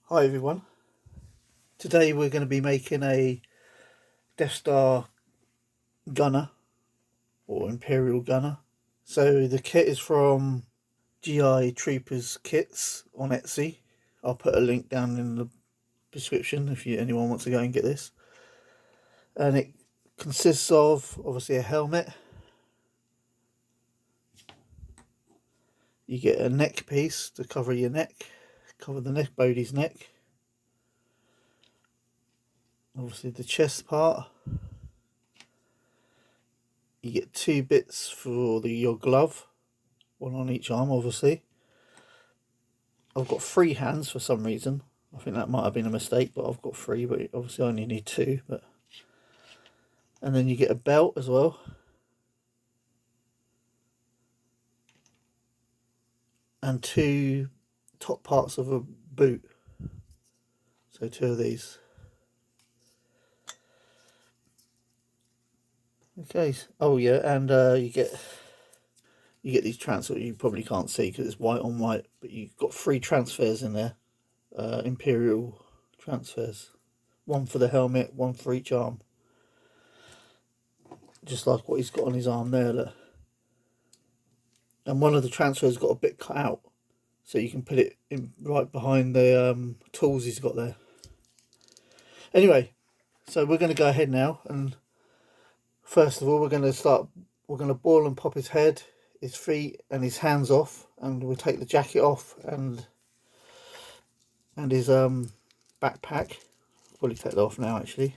Hi everyone, today we're going to be making a Death Star gunner or Imperial gunner. So the kit is from GI Troopers Kits on Etsy. I'll put a link down in the description if anyone wants to go and get this. And it consists of obviously a helmet. You get a neck piece to cover your neck, cover the neck, Bodhi's neck. Obviously the chest part. You get 2 bits for your glove, one on each arm obviously. I've got 3 hands for some reason. I think that might have been a mistake, but I've got 3, but obviously I only need 2. And then you get a belt as well. And 2 top parts of a boot. So 2 of these. Okay. Oh yeah, and you get these transfers. You probably can't see because it's white on white, but you've got 3 transfers in there. Imperial transfers. 1 for the helmet, 1 for each arm. Just like what he's got on his arm there, look. And one of the transfers got a bit cut out, so you can put it in right behind the tools he's got there. Anyway, so we're going to go ahead now, and first of all we're going to boil and pop his head, his feet and his hands off, and we'll take the jacket off and his backpack. I'll probably take that off now actually.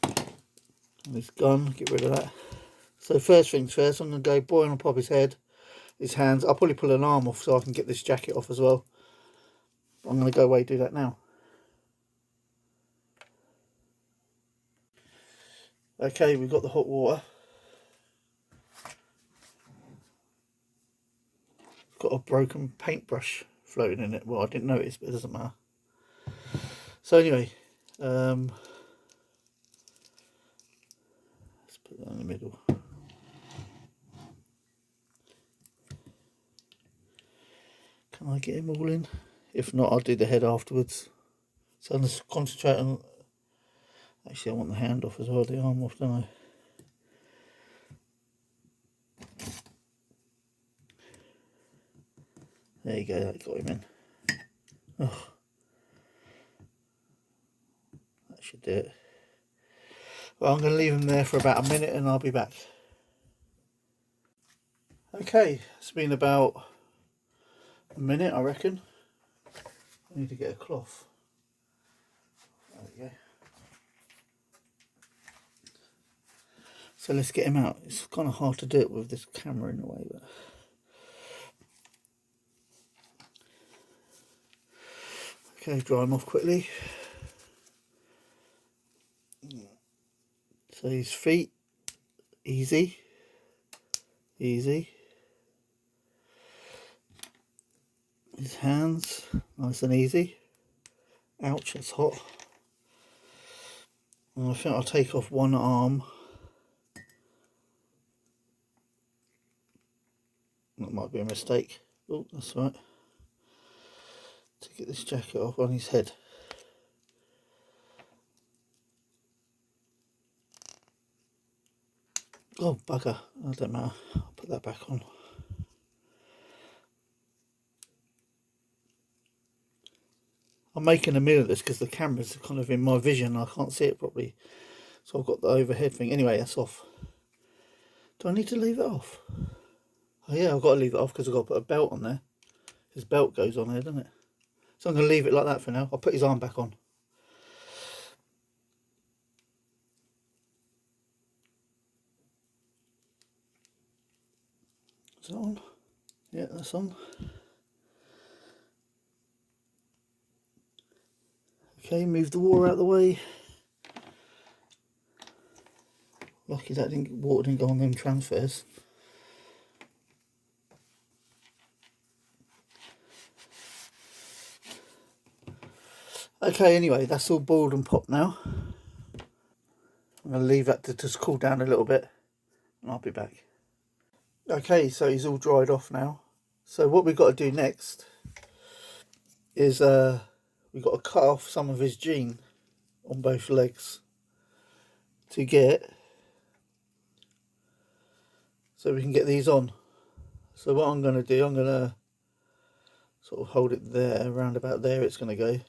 And his gun, get rid of that. So first things first, I'm going to go boil and pop his head, his hands. I'll probably pull an arm off so I can get this jacket off as well. I'm going to go away and do that now. Okay, we've got the hot water. Got a broken paintbrush floating in it. Well, I didn't notice, but it doesn't matter. So anyway, let's put that in the middle. Can I get him all in? If not, I'll do the head afterwards. So I'm just concentrating on... Actually, I want the hand off as well, the arm off, don't I? There you go, that got him in. Oh. That should do it. Well, I'm going to leave him there for about a minute and I'll be back. Okay, it's been about a minute, I reckon. I need to get a cloth. There we go. So let's get him out. It's kind of hard to do it with this camera in a way, but... Okay, dry him off quickly. So his feet, easy. His hands, nice and easy. Ouch, it's hot. And I think I'll take off one arm. That might be a mistake. Oh, that's right. To get this jacket off on his head. Oh, bugger. That don't matter. I'll put that back on. I'm making a meal of this because the camera's kind of in my vision. I can't see it properly. So I've got the overhead thing. Anyway, that's off. Do I need to leave it off? Oh yeah, I've got to leave it off because I've got to put a belt on there. His belt goes on there, doesn't it? So I'm going to leave it like that for now. I'll put his arm back on. Is that on? Yeah, that's on. Okay, move the water out of the way. Lucky that water didn't go on them transfers. Okay, anyway, that's all boiled and popped now. I'm going to leave that to just cool down a little bit and I'll be back. Okay, so he's all dried off now. So what we've got to do next is we've got to cut off some of his jean on both legs to get, so we can get these on. So what I'm going to do, I'm going to sort of hold it there, around about there it's going to go.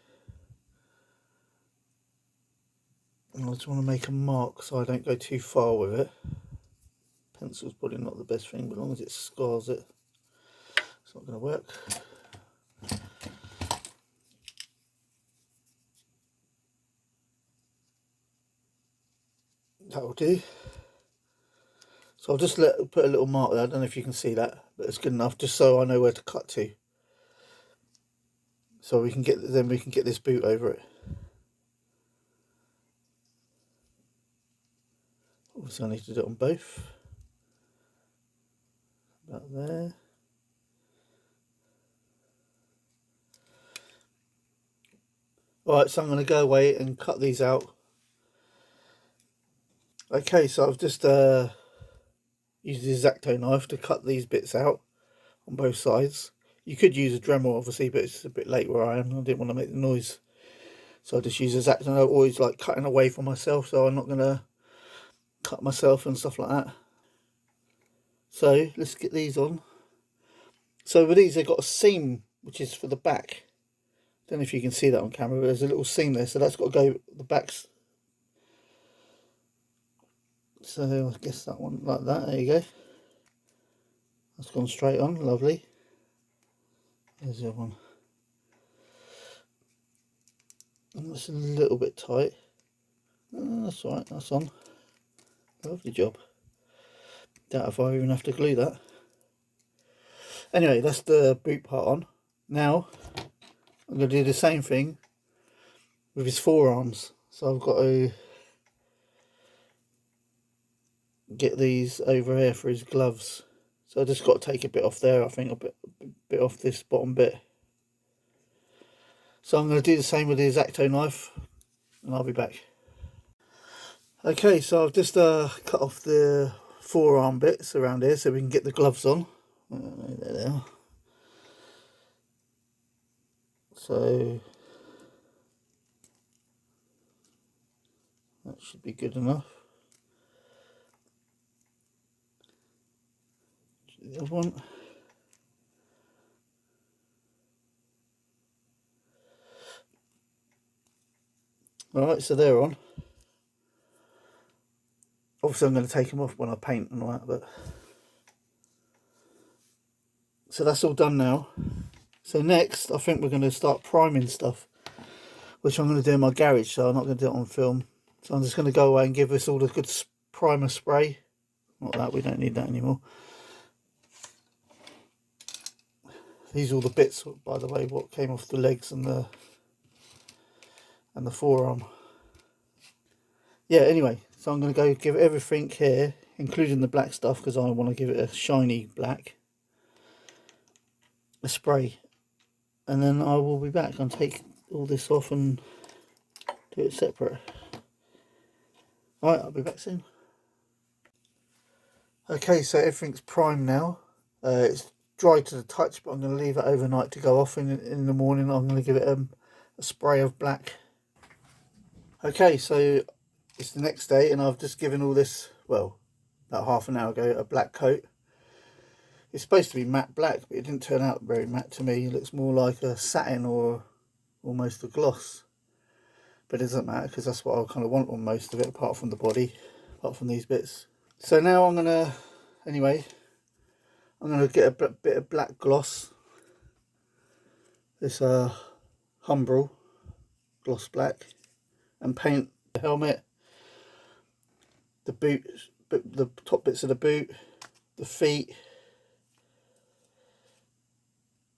And I just want to make a mark so I don't go too far with it. Pencil's probably not the best thing, but as long as it scars it, it's not going to work. That'll do. So I'll just put a little mark there. I don't know if you can see that, but it's good enough just so I know where to cut to. So we can get this boot over it. Obviously I need to do it on both. About there. Alright, so I'm going to go away and cut these out. Okay, so I've just used the X-Acto knife to cut these bits out on both sides. You could use a Dremel obviously, but it's a bit late where I am. I didn't want to make the noise. So I just use a X-Acto. I always like cutting away from myself, so I'm not going to cut myself and stuff like that. So let's get these on. So with these, they've got a seam which is for the back. Don't know if you can see that on camera, but there's a little seam there, so that's got to go the backs. So I guess that one like that. There you go. That's gone straight on. Lovely. There's the other one. And that's a little bit tight. That's alright. That's on. Lovely job. Doubt if I even have to glue that. Anyway, that's the boot part on. Now I'm going to do the same thing with his forearms. So I've got to get these over here for his gloves. So I just got to take a bit off there. I think a bit off this bottom bit. So I'm going to do the same with the X-Acto knife, and I'll be back. Okay, so I've just cut off the forearm bits around here so we can get the gloves on. There they are. So that should be good enough. The other one. Alright, so they're on. Obviously I'm going to take them off when I paint and all that, but so that's all done now. So next I think we're going to start priming stuff, which I'm going to do in my garage, so I'm not going to do it on film. So I'm just going to go away and give this all a good primer spray. Not that, we don't need that anymore. These are all the bits, by the way, what came off the legs and the forearm. Yeah, anyway, so I'm going to go give everything here, including the black stuff, because I want to give it a shiny black, a spray, and then I will be back and take all this off and do it separate. Alright, I'll be back soon. Okay, so everything's primed now. It's dry to the touch, but I'm going to leave it overnight to go off. In the morning I'm going to give it a spray of black. Okay, so it's the next day and I've just given all this, well, about half an hour ago, a black coat. It's supposed to be matte black, but it didn't turn out very matte to me. It looks more like a satin or almost a gloss. But it doesn't matter because that's what I kind of want on most of it, apart from the body, apart from these bits. So now I'm going to, anyway, I'm going to get a bit of black gloss. This Humbrol gloss black, and paint the helmet, the boot, the top bits of the boot, the feet,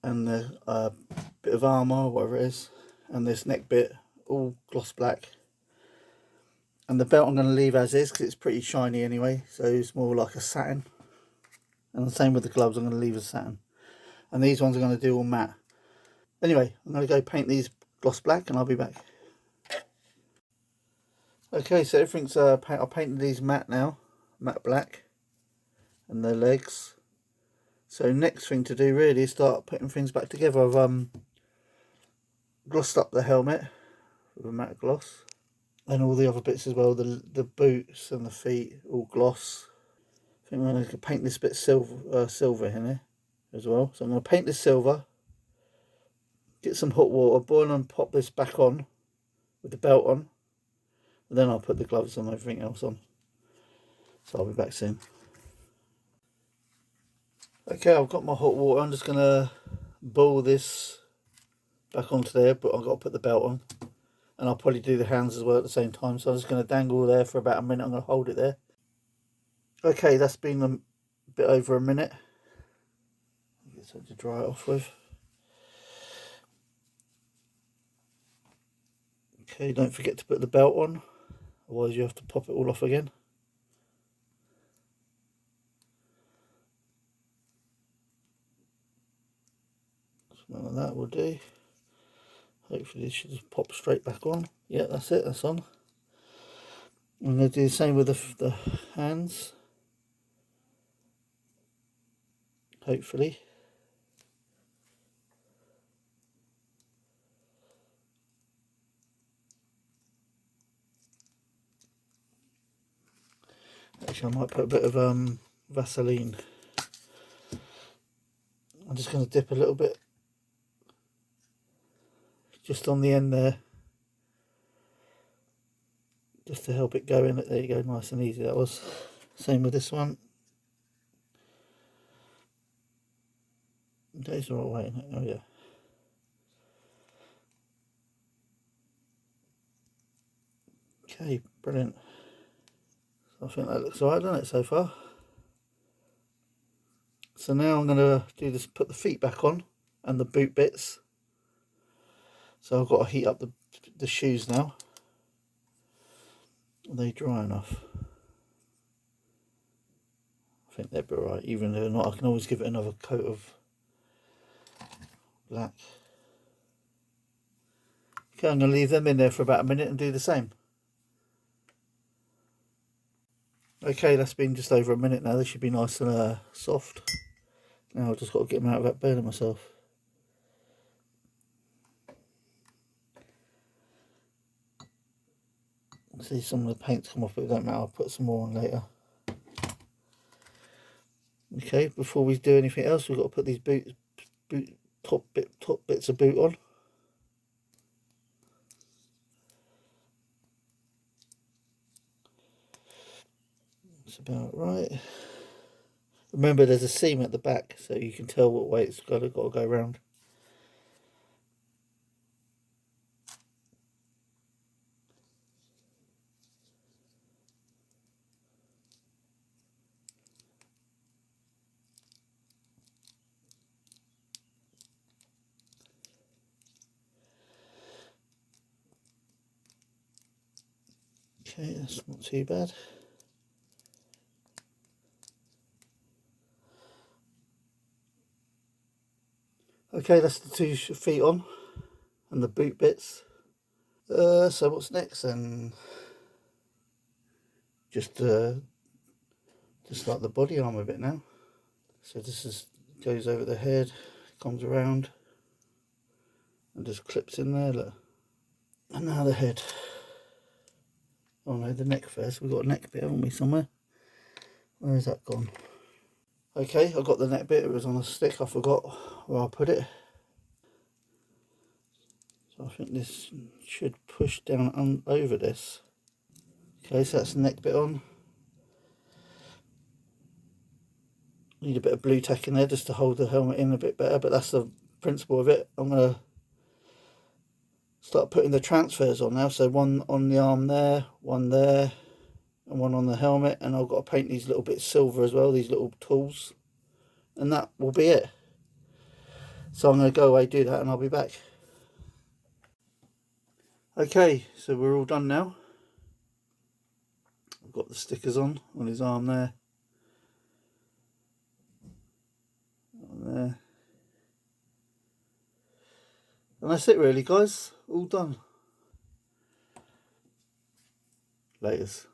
and the bit of armour, whatever it is, and this neck bit, all gloss black. And the belt I'm going to leave as is because it's pretty shiny anyway, so it's more like a satin. And the same with the gloves, I'm going to leave as satin. And these ones I'm going to do all matte. Anyway, I'm going to go paint these gloss black and I'll be back. Okay, so everything's I've painted these matte now, matte black, and their legs. So next thing to do really is start putting things back together. I've glossed up the helmet with a matte gloss, and all the other bits as well, the boots and the feet, all gloss. I think I'm going to paint this bit silver in here as well. So I'm going to paint this silver, get some hot water, boil and pop this back on with the belt on, and then I'll put the gloves and everything else on. So I'll be back soon. Okay, I've got my hot water. I'm just going to boil this back onto there, but I've got to put the belt on. And I'll probably do the hands as well at the same time. So I'm just going to dangle there for about a minute. I'm going to hold it there. Okay, that's been a bit over a minute. Get something to dry it off with. Okay, don't forget to put the belt on. Otherwise you have to pop it all off again. Something like that will do. Hopefully it should just pop straight back on. Yeah, that's it, that's on. I'm going to do the same with the hands. Hopefully. Actually, I might put a bit of Vaseline. I'm just going to dip a little bit just on the end there, just to help it go in. There you go, nice and easy that was. Same with this one. That's the right way, isn't it? Oh yeah. Okay, brilliant. So I think that looks alright, doesn't it, so far? So now I'm going to do this, put the feet back on and the boot bits. So I've got to heat up the shoes now. Are they dry enough? I think they'll be alright. Even if they're not, I can always give it another coat of black. Okay, I'm going to leave them in there for about a minute and do the same. Okay, that's been just over a minute now. They should be nice and soft. Now I've just got to get them out without burning myself. See some of the paint's come off, but it don't matter. I'll put some more on later. Okay, before we do anything else, we've got to put these top bits of boot on. That's about right. Remember, there's a seam at the back, so you can tell what way it's got to go around. Okay, that's not too bad. Okay, that's the 2 feet on and the boot bits. So what's next then? Just like the body armor bit now. So this goes over the head, comes around, and just clips in there. Look. And now the head. Oh no, the neck first. We've got a neck bit, haven't we, somewhere? Where has that gone? Okay, I got the neck bit. It was on a stick. I forgot where I put it. So I think this should push down over this. Okay, so that's the neck bit on. Need a bit of blue tack in there just to hold the helmet in a bit better, but that's the principle of it. I'm going to start putting the transfers on now. So one on the arm there, one there, and one on the helmet. And I've got to paint these little bits silver as well, these little tools. And that will be it. So I'm going to go away, do that, and I'll be back. Okay, so we're all done now. I've got the stickers on his arm there. On there. And that's it really, guys. All done. Laters.